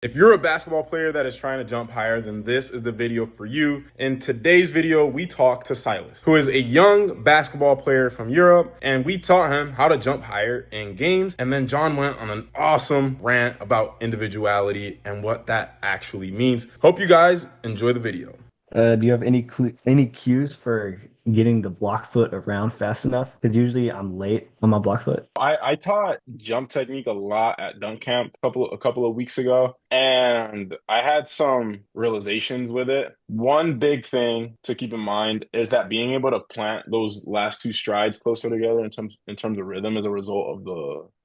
If you're a basketball player that is trying to jump higher, then this is the video for you. In today's video, we talk to Silas, who is a young basketball player from Europe, and we taught him how to jump higher in games. And then John went on an awesome rant about individuality and what that actually means. Hope you guys enjoy the video. Do you have any cues for getting the block foot around fast enough? Because usually I'm late on my block foot. I taught jump technique a lot at dunk camp a couple of weeks ago, and I had some realizations with it. One big thing to keep in mind is that being able to plant those last two strides closer together in terms of rhythm is a result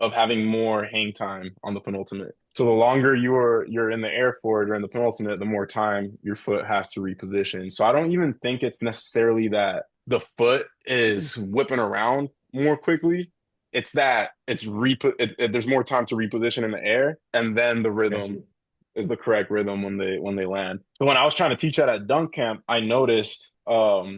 of having more hang time on the penultimate. So the longer you're in the air for it or in the penultimate, the more time your foot has to reposition. So I don't even think it's necessarily that the foot is whipping around more quickly. It's that there's more time to reposition in the air, and then the Okay. rhythm is the correct rhythm when they land. So when I was trying to teach that at dunk camp, I noticed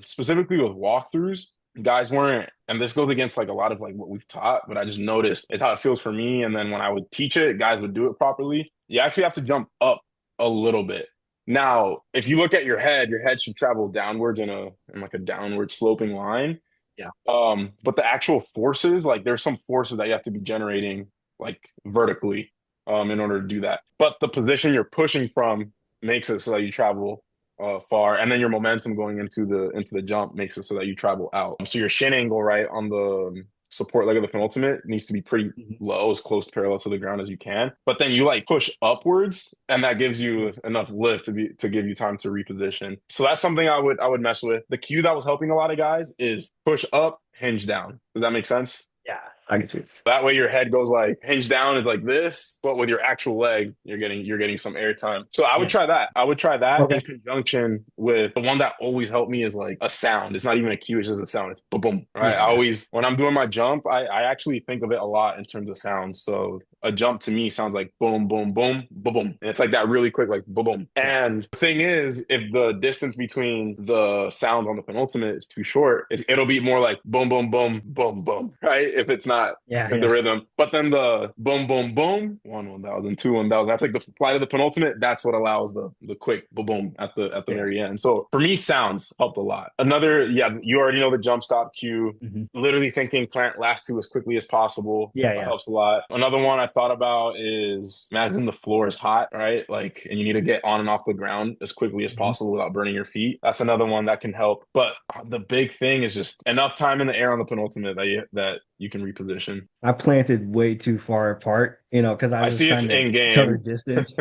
specifically with walkthroughs, guys weren't, and this goes against like a lot of like what we've taught, but I just noticed it's how it feels for me. And then when I would teach it, guys would do it properly. You actually have to jump up a little bit. Now, if you look at your head should travel downwards in like a downward sloping line. Yeah. But the actual forces, like there's some forces that you have to be generating like vertically in order to do that. But the position you're pushing from makes it so that you travel far, and then your momentum going into the jump makes it so that you travel out. So your shin angle, right, on the support leg of the penultimate needs to be pretty Mhm. low, as close to parallel to the ground as you can. But then you like push upwards, and that gives you enough lift to give you time to reposition. So that's something I would mess with. The cue that was helping a lot of guys is push up, hinge down. Does that make sense? Yeah, I get you. That way your head goes like hinge down is like this, but with your actual leg, you're getting some air time. So I would Yeah. try that. I would try that in Okay. conjunction with the one that always helped me is like a sound. It's not even a cue, it's just a sound. It's boom boom. Right. I Yeah. always when I'm doing my jump, I actually think of it a lot in terms of sounds. So a jump to me sounds like boom, boom, boom, boom, boom. And it's like that really quick, like boom, boom. Yeah. And the thing is, if the distance between the sounds on the penultimate is too short, it'll be more like boom, boom, boom, boom, boom, right? If it's not Yeah. the Yeah. rhythm. But then the boom, boom, boom, 1,000, 2,000. That's like the flight of the penultimate. That's what allows the quick boom, boom at the Yeah. very end. So for me, sounds helped a lot. Another, yeah, you already know the jump stop cue. Mhm. Literally thinking plant last two as quickly as possible Yeah. Yeah. helps a lot. Another one I thought about is imagine the floor is hot, right? Like, and you need to get on and off the ground as quickly as Mhm. possible without burning your feet. That's another one that can help. But the big thing is just enough time in the air on the penultimate that you can reposition. I planted way too far apart, because I I was see it's trying to in cover game. distance.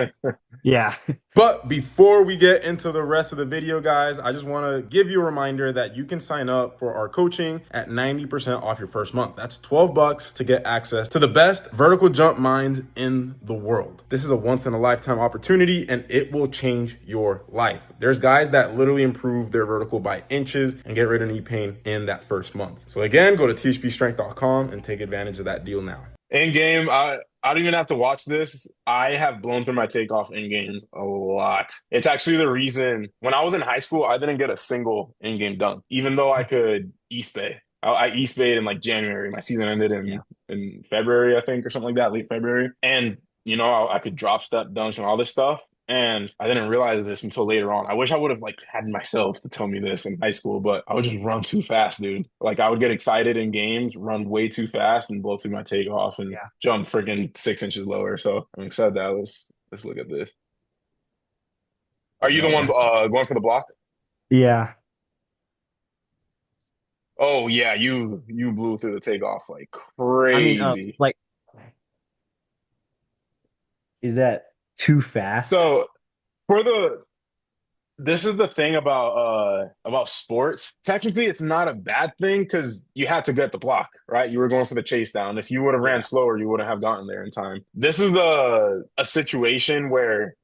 Yeah. But before we get into the rest of the video, guys, I just want to give you a reminder that you can sign up for our coaching at 90% off your first month. That's $12 to get access to the best vertical jump minds in the world. This is a once in a lifetime opportunity and it will change your life. There's guys that literally improve their vertical by inches and get rid of knee pain in that first month. So again, go to thpstrength.com and take advantage of that deal now. In game, I don't even have to watch this. I have blown through my takeoff in games a lot. It's actually the reason when I was in high school, I didn't get a single in-game dunk, even though I could East Bay. I East Bayed in like January. My season ended Yeah. in February, I think, or something like that, late February. And I could drop step dunk and all this stuff. And I didn't realize this until later on. I wish I would have like had myself to tell me this in high school, but I would just run too fast, dude. Like I would get excited in games, run way too fast, and blow through my takeoff and Yeah. jump freaking 6 inches lower. So I'm excited that let's look at this. Are you the Yeah. one That's going for the block? yeah. Oh yeah, you blew through the takeoff like I mean, crazy. like, is that too fast? So for the this is the thing about sports. Technically, it's not a bad thing because you had to get the block, right? You were going for the chase down. If you would have ran Yeah. slower, you wouldn't have gotten there in time. This is a situation where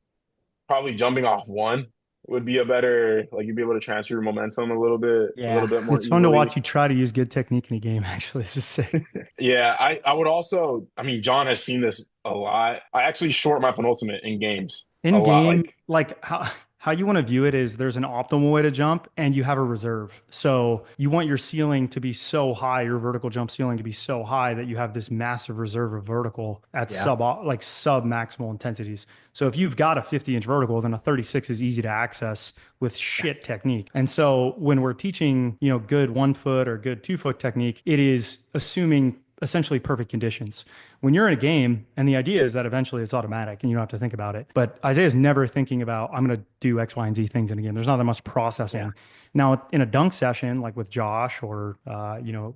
probably jumping off one would be a better like you'd be able to transfer your momentum a little Yeah. bit more It's fun to easily. watch you try to use good technique in a game, actually. This is sick. Yeah, I would also, I mean, John has seen this a lot. I actually short my penultimate in games a In lot. game, Like like how how you want to view it is there's an optimal way to jump and you have a reserve. So you want your ceiling to be so high, your vertical jump ceiling to be so high that you have this massive reserve of vertical at Yeah. sub maximal intensities. So if you've got a 50-inch vertical, then a 36 is easy to access with shit technique. And so when we're teaching, good 1 foot or good 2 foot technique, it is assuming essentially perfect conditions. When you're in a game, and the idea is that eventually it's automatic and you don't have to think about it. But Isaiah's never thinking about, I'm going to do X, Y, and Z things in a game. There's not that much processing. Yeah. Now, in a dunk session, like with Josh, or,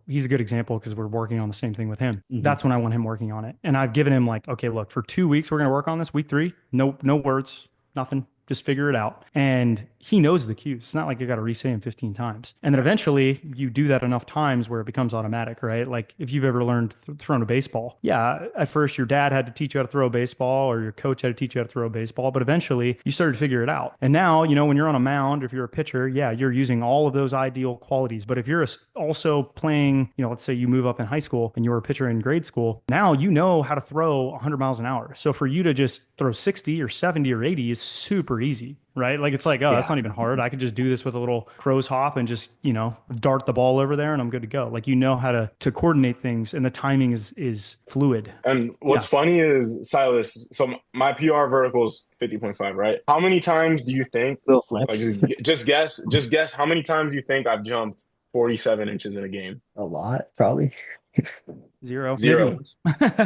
he's a good example because we're working on the same thing with him. That's when I want him working on it. And I've given him like, okay, look, for 2 weeks, we're going to work on this. Week 3, no words, nothing. Just figure it out. And he knows the cues. It's not like you got to re-say them 15 times. And then eventually you do that enough times where it becomes automatic, right? Like if you've ever learned throwing a baseball, yeah, at first your dad had to teach you how to throw a baseball or your coach had to teach you how to throw a baseball, but eventually you started to figure it out. And now, when you're on a mound, if you're a pitcher, yeah, you're using all of those ideal qualities. But if you're also playing, let's say you move up in high school and you were a pitcher in grade school, now you know how to throw 100 miles an hour. So for you to just throw 60 or 70 or 80 is super easy, right? Like it's like, oh, that's Yeah. not even hard. I could just do this with a little crow's hop and just, dart the ball over there and I'm good to go. Like how to coordinate things and the timing is fluid. And what's Yeah. funny is, Silas, so my PR vertical is 50.5, right? How many times do you think, Little like, flex. just guess how many times do you think I've jumped 47 inches in a game? A lot, probably. Zero. Maybe Zero. once.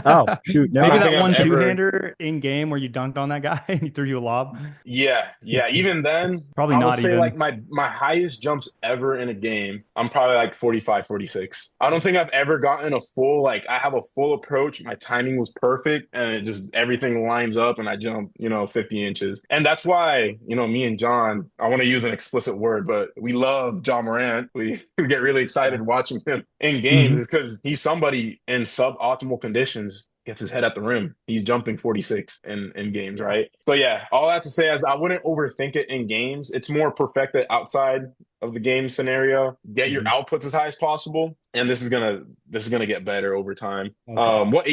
Oh, shoot. Never I Maybe don't mind. that think I've one ever. two-hander in game where you dunked on that guy and he threw you a lob. Yeah, yeah. Even then, Probably I would not say like even. my highest jumps ever in a game, I'm probably like 45, 46. I don't think I've ever gotten a full, like I have a full approach. My timing was perfect and it just everything lines up and I jump, 50 inches. And that's why, me and John, I want to use an explicit word, but we love John Morant. We get really excited watching him in Mhm. games because he's somebody in suboptimal conditions gets his head at the rim. He's jumping 46 in games, right? So yeah, all that to say is I wouldn't overthink it in games. It's more perfect it outside of the game scenario. Get your Mhm. outputs as high as possible, and this is gonna get better over time. Okay. What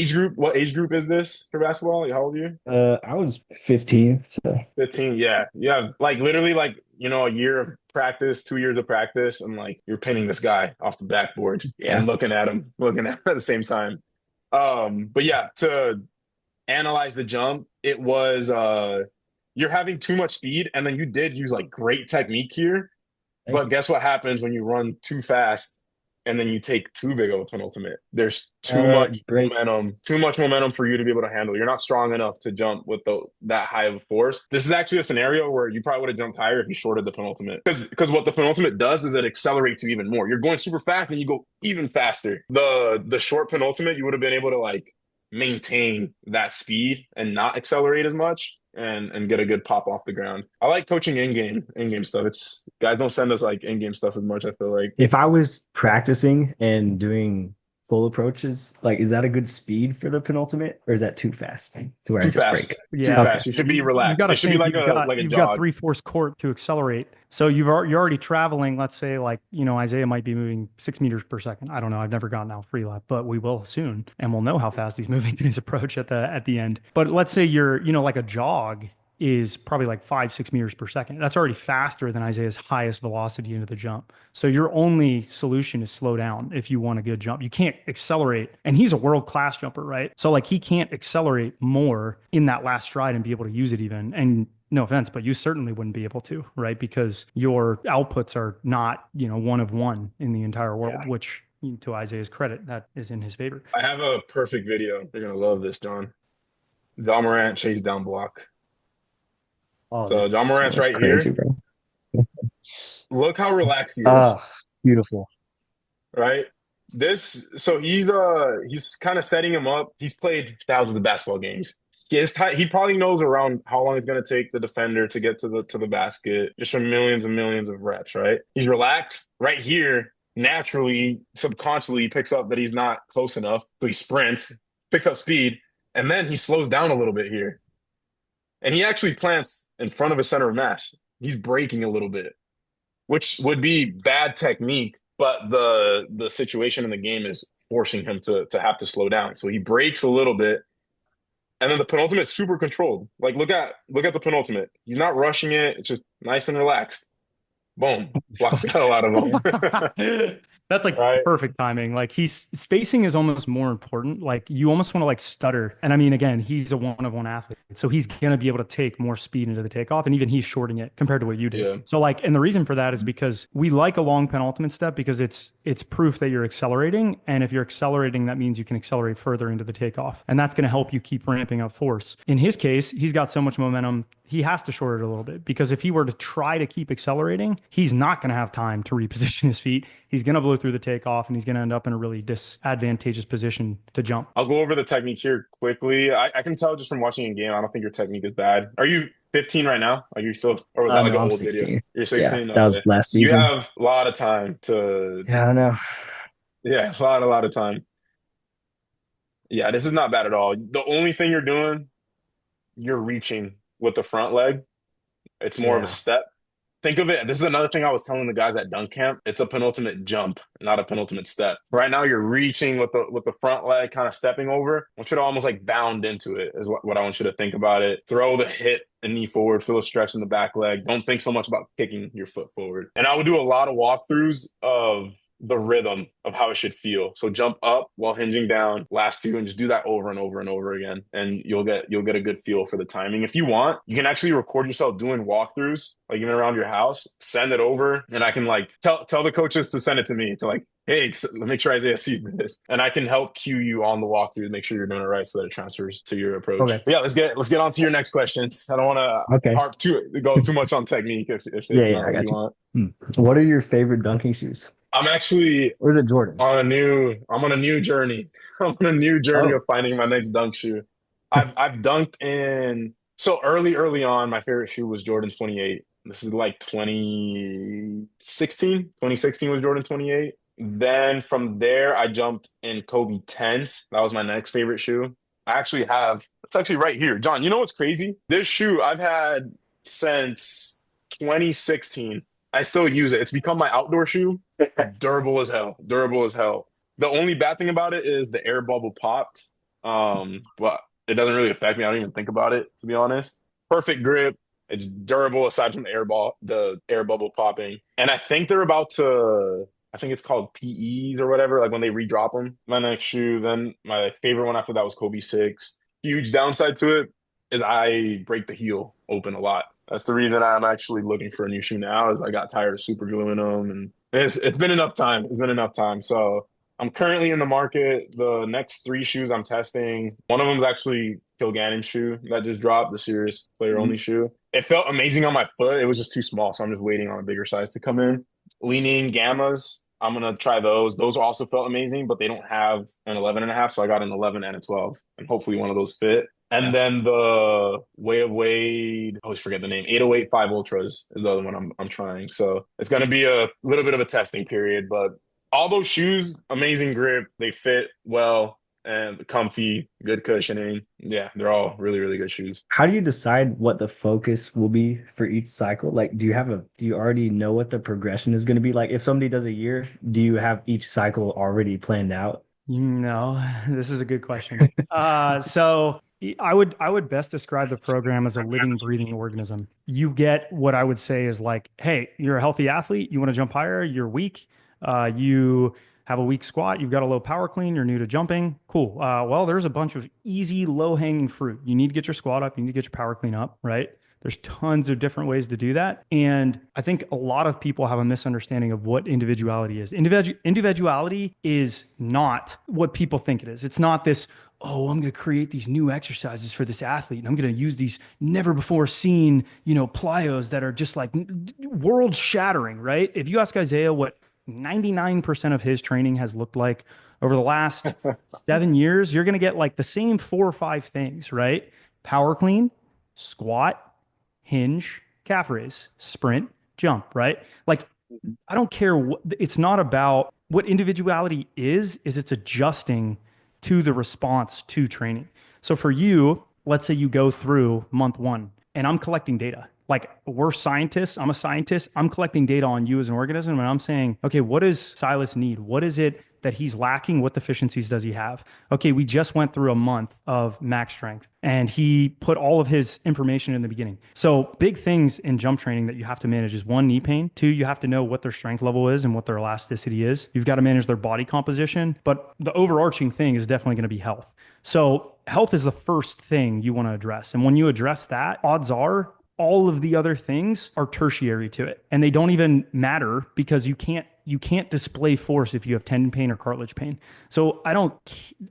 age group is this for basketball? How old are you? I was 15, so 15. Yeah, you have like literally like a year of practice, 2 years of practice, and like you're pinning this guy off the backboard and yeah. looking at him at the same time. But yeah, to analyze the jump, it was you're having too much speed, and then you did use like great technique here. Thank But you. guess what happens when you run too fast and then you take too big of a penultimate? There's too much You break. momentum for you to be able to handle. You're not strong enough to jump with that high of a force. This is actually a scenario where you probably would have jumped higher if you shorted the penultimate. Because what the penultimate does is it accelerates you even more. You're going super fast and you go even faster. The short penultimate, you would have been able to like maintain that speed and not accelerate as much and get a good pop off the ground. I like coaching in game stuff. It's guys don't send us like in game stuff as much, I feel like. If I was practicing and doing full approaches, like, is that a good speed for the penultimate, or is that too fast to where I Too just break? fast. Too Yeah. Okay. fast. You should be You got relaxed. to It should be think like a you've got jog. three-fourths court to accelerate. So you're already traveling, let's say like, Isaiah might be moving 6 meters per second. I don't know. I've never gotten out free lap, but we will soon. And we'll know how fast he's moving in his approach at the end. But let's say you're, like a jog is probably like 5-6 meters per second. That's already faster than Isaiah's highest velocity into the jump. So your only solution is slow down if you want a good jump. You can't accelerate. And he's a world-class jumper, right? So like he can't accelerate more in that last stride and be able to use it even. And no offense, but you certainly wouldn't be able to, right? Because your outputs are not, one of one in the entire world, Yeah. which to Isaiah's credit, that is in his favor. I have a perfect video. You're gonna love this, John. John Morant chase down block. Oh, So John Morant's that's right crazy, here. bro. Look how relaxed he is, Ah, beautiful. right? So he's kind of setting him up. He's played thousands of basketball games. He probably knows around how long it's going to take the defender to get to the basket, just from millions and millions of reps, right? He's relaxed right here. Naturally, subconsciously, he picks up that he's not close enough, so he sprints, picks up speed, and then he slows down a little bit here, and he actually plants in front of his center of mass. He's breaking a little bit, which would be bad technique, but the situation in the game is forcing him to have to slow down. So he breaks a little bit, And then the penultimate super controlled. Like look at the penultimate. He's not rushing it. It's just nice and relaxed. Boom. Blocks the hell out of him. That's like Right? perfect timing. Like he's spacing is almost more important. Like you almost want to like stutter. And I mean, again, he's a one of one athlete. So he's gonna be able to take more speed into the takeoff. And even he's shorting it compared to what you did. Yeah. So like, and the reason for that is because we like a long penultimate step because it's proof that you're accelerating. And if you're accelerating, that means you can accelerate further into the takeoff. And that's gonna help you keep ramping up force. In his case, he's got so much momentum he has to short it a little bit because if he were to try to keep accelerating, he's not going to have time to reposition his feet. He's going to blow through the takeoff and he's going to end up in a really disadvantageous position to jump. I'll go over the technique here quickly. I can tell just from watching a game, I don't think your technique is bad. Are you 15 right now? Are you still, or was that like No, an I'm old video? 16. You're Yeah, 16? that was Okay. last You season. have a lot of time to, Yeah, I know. yeah, a lot of time. Yeah, this is not bad at all. The only thing you're doing, you're reaching with the front leg. It's more of a Yeah. step. Think of it. This is another thing I was telling the guys at dunk camp. It's a penultimate jump, not a penultimate step. Right now, you're reaching with the front leg, kind of stepping over. I want you to almost like bound into it. Is what I want you to think about it. Throw the hip and knee forward. Feel a stretch in the back leg. Don't think so much about kicking your foot forward. And I would do a lot of walkthroughs of the rhythm of how it should feel. So jump up while hinging down, last two, and just do that over and over and over again. And you'll get a good feel for the timing. If you want, you can actually record yourself doing walkthroughs, like even around your house, send it over, and I can like tell the coaches to send it to me to like, hey, make sure Isaiah sees this. And I can help cue you on the walkthrough to make sure you're doing it right so that it transfers to your approach. Okay. But yeah, let's get on to your next questions. I don't want to Okay. go too much on technique if Yeah, it's yeah, not I what got you you. want. What are your favorite dunking shoes? I'm actually Or is it Jordans? I'm on a new journey. I'm on a new journey Oh, of finding my next dunk shoe. I've dunked in so early on, my favorite shoe was Jordan 28. This is like 2016. 2016 was Jordan 28. Then from there, I jumped in Kobe 10s. That was my next favorite shoe. I actually have, it's actually right here. John, you know what's crazy? This shoe I've had since 2016. I still use it. It's become my outdoor shoe. Durable as hell. Durable as hell. The only bad thing about it is the air bubble popped. But it doesn't really affect me. I don't even think about it, to be honest. Perfect grip. It's durable aside from the air bubble popping. And I think they're about to, I think it's called PEs or whatever, like when they redrop them. My next shoe, then my favorite one after that was Kobe 6. Huge downside to it is I break the heel open a lot. That's the reason I'm actually looking for a new shoe now is I got tired of super gluing them and it's been enough time. It's been enough time. So I'm currently in the market. The next three shoes I'm testing, one of them is actually Kilgannon's shoe that just dropped, the serious player only shoe. It felt amazing on my foot. It was just too small. So I'm just waiting on a bigger size to come in. Leaning Gammas, I'm going to try those. Those also felt amazing, but they don't have an 11 and a half. So I got an 11 and a 12 and hopefully one of those fit. And then the Way of Wade, I always forget the name, 808 5 Ultras is the other one I'm trying. So it's going to be a little bit of a testing period, but all those shoes, amazing grip. They fit well and comfy, good cushioning. Yeah, they're all really, really good shoes. how do you decide what the focus will be for each cycle? Like, do you already know what the progression is going to be? Like, if somebody does a year, do you have each cycle already planned out? No, this is a good question. So I would best describe the program as a living, breathing organism. You get what I would say is like, hey, you're a healthy athlete, you want to jump higher, you're weak, you have a weak squat, you've got a low power clean, you're new to jumping. Cool. Well, there's a bunch of easy, low-hanging fruit. You need to get your squat up, you need to get your power clean up, right? There's tons of different ways to do that. And I think a lot of people have a misunderstanding of what individuality is. Individuality is not what people think it is. It's not this, oh, I'm going to create these new exercises for this athlete. And I'm going to use these never before seen, plyos that are just like world shattering, right? If you ask Isaiah what 99% of his training has looked like over the last 7 years, you're going to get like the same 4 or 5 things, right? Power clean, squat, hinge, calf raise, sprint, jump, right? Like, I don't care what, it's not about what individuality is it's adjusting to the response to training. So for you, let's say you go through month one and I'm collecting data. Like we're scientists, I'm a scientist, I'm collecting data on you as an organism and I'm saying, okay, what does Silas need? What is it that he's lacking. What deficiencies does he have? Okay, we just went through a month of max strength and he put all of his information in the beginning. So big things in jump training that you have to manage is one, knee pain. Two, you have to know what their strength level is and what their elasticity is. You've got to manage their body composition, but the overarching thing is definitely going to be health. So health is the first thing you want to address. And when you address that, odds are all of the other things are tertiary to it. And they don't even matter because you can't display force if you have tendon pain or cartilage pain. So I don't,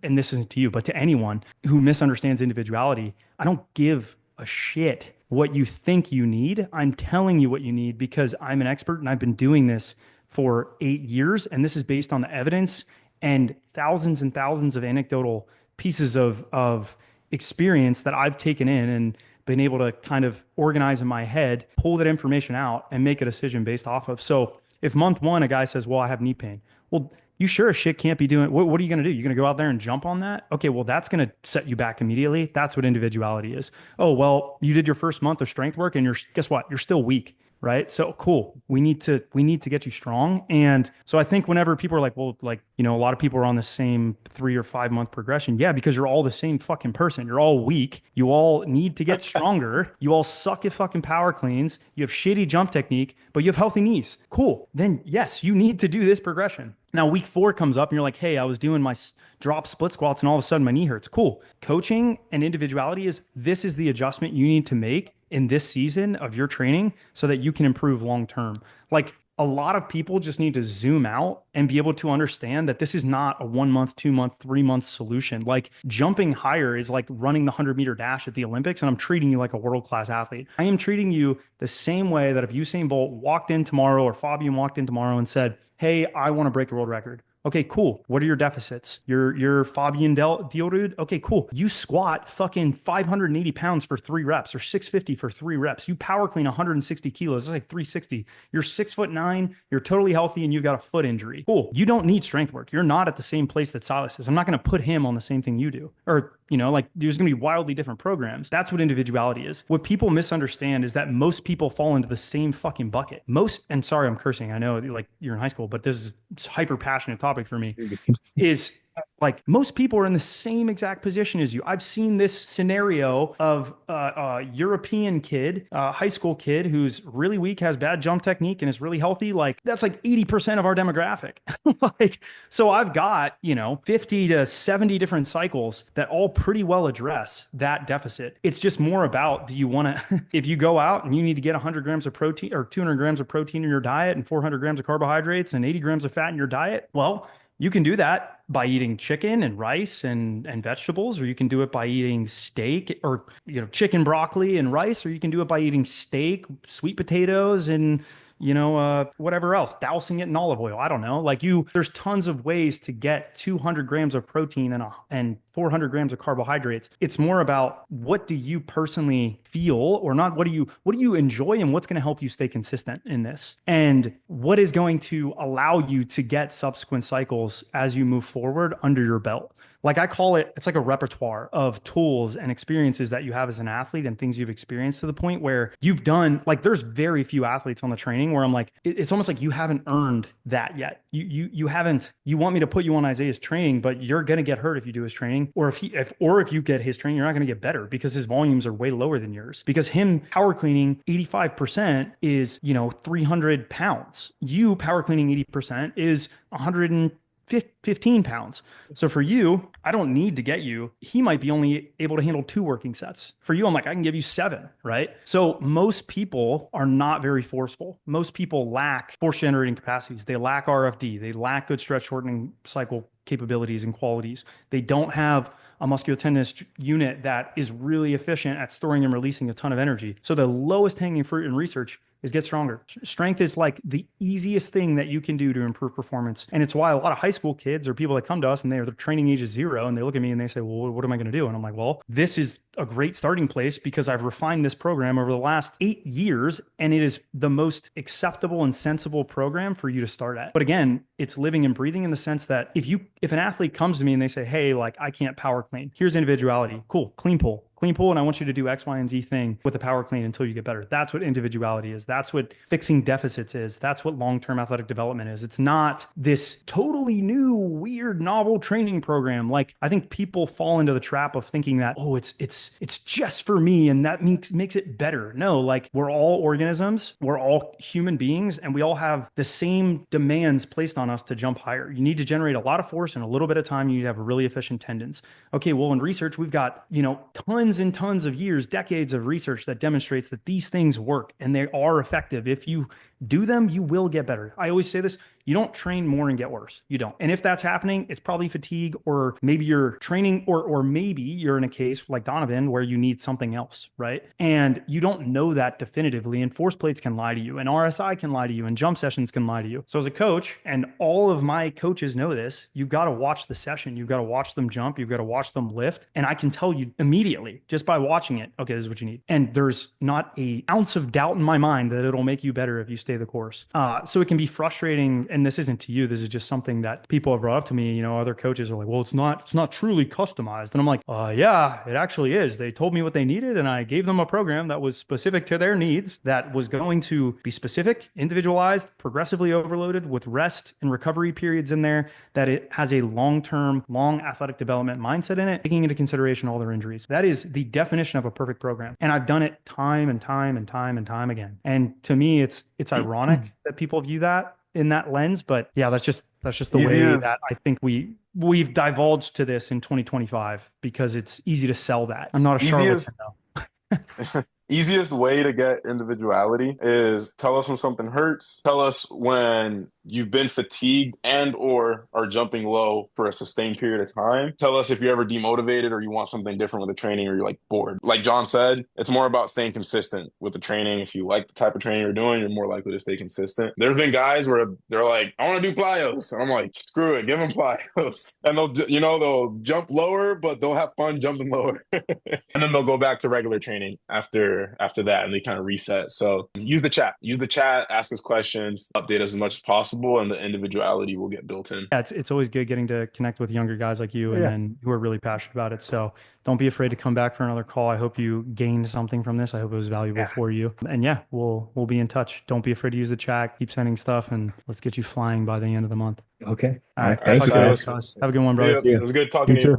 and this isn't to you, but to anyone who misunderstands individuality, I don't give a shit what you think you need. I'm telling you what you need because I'm an expert and I've been doing this for 8 years. And this is based on the evidence and thousands of anecdotal pieces of experience that I've taken in and been able to kind of organize in my head, pull that information out and make a decision based off of. So if month one, a guy says, well, I have knee pain. Well, you sure as shit can't be doing, what are you going to do? You're going to go out there and jump on that? Okay, well, that's going to set you back immediately. That's what individuality is. Oh, well, you did your first month of strength work and guess what? You're still weak. Right. So cool. We need to get you strong. And so I think whenever people are like, well, like, a lot of people are on the same 3 or 5 month progression. Yeah. Because you're all the same fucking person. You're all weak. You all need to get stronger. You all suck at fucking power cleans. You have shitty jump technique, but you have healthy knees. Cool. Then yes, you need to do this progression. Now, week 4 comes up and you're like, hey, I was doing my drop split squats and all of a sudden my knee hurts. Cool. Coaching and individuality this is the adjustment you need to make in this season of your training so that you can improve long term. Like a lot of people just need to zoom out and be able to understand that this is not a 1 month, 2 month, 3 month solution. Like jumping higher is like running the 100-meter dash at the Olympics, and I'm treating you like a world-class athlete. I am treating you the same way that if Usain Bolt walked in tomorrow or Fabian walked in tomorrow and said, hey, I want to break the world record. Okay, cool. What are your deficits? Your Fabian Diorud? Okay, cool. You squat fucking 580 pounds for 3 reps or 650 for 3 reps. You power clean 160 kilos. That's like 360. You're 6'9". You're totally healthy and you've got a foot injury. Cool. You don't need strength work. You're not at the same place that Silas is. I'm not going to put him on the same thing you do. Or, like there's going to be wildly different programs. That's what individuality is. What people misunderstand is that most people fall into the same fucking bucket. And sorry, I'm cursing. I know like you're in high school, but this is hyper passionate topic for me is like most people are in the same exact position as you. I've seen this scenario of a European kid, a high school kid who's really weak, has bad jump technique and is really healthy. Like that's like 80% of our demographic. Like, so I've got, 50 to 70 different cycles that all pretty well address that deficit. It's just more about, do you want to, if you go out and you need to get 100 grams of protein or 200 grams of protein in your diet and 400 grams of carbohydrates and 80 grams of fat in your diet, well, you can do that by eating chicken and rice and vegetables, or you can do it by eating steak or, chicken, broccoli and rice, or you can do it by eating steak, sweet potatoes and, whatever else, dousing it in olive oil. I don't know. Like there's tons of ways to get 200 grams of protein and 400 grams of carbohydrates. It's more about what do you personally feel or not? What do you enjoy and what's going to help you stay consistent in this? And what is going to allow you to get subsequent cycles as you move forward under your belt? Like I call it's like a repertoire of tools and experiences that you have as an athlete and things you've experienced to the point where you've done, like there's very few athletes on the training where I'm like, it's almost like you haven't earned that yet. You haven't, you want me to put you on Isaiah's training, but you're going to get hurt if you do his training. Or if you get his training, you're not going to get better because his volumes are way lower than yours. Because him power cleaning 85% is, 300 pounds. You power cleaning 80% is 115 pounds. So for you, I don't need to get you. He might be only able to handle 2 working sets. For you, I'm like, I can give you 7, right? So most people are not very forceful. Most people lack force generating capacities. They lack RFD. They lack good stretch shortening cycle capabilities and qualities. They don't have a musculotendinous unit that is really efficient at storing and releasing a ton of energy. So the lowest hanging fruit in research is get stronger. Strength is like the easiest thing that you can do to improve performance. And it's why a lot of high school kids or people that come to us and their training age is 0 and they look at me and they say, well, what am I going to do? And I'm like, well, this is a great starting place because I've refined this program over the last 8 years and it is the most acceptable and sensible program for you to start at. But again, it's living and breathing in the sense that if an athlete comes to me and they say, hey, like I can't power clean, here's individuality. Cool. Clean pull. clean pull and I want you to do X, Y, and Z thing with a power clean until you get better. That's what individuality is. That's what fixing deficits is. That's what long-term athletic development is. It's not this totally new, weird, novel training program. Like, I think people fall into the trap of thinking that, oh, it's just for me and that makes it better. No, like, we're all organisms, we're all human beings, and we all have the same demands placed on us to jump higher. You need to generate a lot of force in a little bit of time. You need to have really efficient tendons. Okay, well, in research, we've got, tons and tons of years, decades of research that demonstrates that these things work and they are effective. If you do them, you will get better. I always say this, you don't train more and get worse. You don't. And if that's happening, it's probably fatigue, or maybe you're training, or maybe you're in a case like Donovan where you need something else, right? And you don't know that definitively, and force plates can lie to you, and RSI can lie to you, and jump sessions can lie to you. So as a coach, and all of my coaches know this, you've got to watch the session. You've got to watch them jump. You've got to watch them lift. And I can tell you immediately, just by watching it, okay, this is what you need. And there's not an ounce of doubt in my mind that it'll make you better if you stay the course. So it can be frustrating, and this isn't to you, this is just something that people have brought up to me. Other coaches are like, well, it's not truly customized. And I'm like, yeah, it actually is. They told me what they needed, and I gave them a program that was specific to their needs, that was going to be specific, individualized, progressively overloaded, with rest and recovery periods in there, that it has a long-term, long athletic development mindset in it, taking into consideration all their injuries. That is the definition of a perfect program. And I've done it time and time and time and time again. And to me, it's ironic that people view that in that lens, but yeah, that's just the way that I think we've divulged to this in 2025, because it's easy to sell that. I'm not a charlatan though. Easiest way to get individuality is tell us when something hurts. Tell us when you've been fatigued and or are jumping low for a sustained period of time. Tell us if you're ever demotivated or you want something different with the training, or you're like bored. Like John said, it's more about staying consistent with the training. If you like the type of training you're doing, you're more likely to stay consistent. There's been guys where they're like, I want to do plyos. And I'm like, screw it, give them plyos. And they'll jump lower, but they'll have fun jumping lower. And then they'll go back to regular training after that, and they kind of reset. So use the chat, ask us questions, update us as much as possible, and the individuality will get built in. Yeah, it's always good getting to connect with younger guys like you, and then who are really passionate about it. So don't be afraid to come back for another call. I hope you gained something from this. I hope it was valuable for you. And yeah, we'll be in touch. Don't be afraid to use the chat. Keep sending stuff, and let's get you flying by the end of the month. Okay. All right. Thanks, guys. Have a good one, brother. It was good talking to you.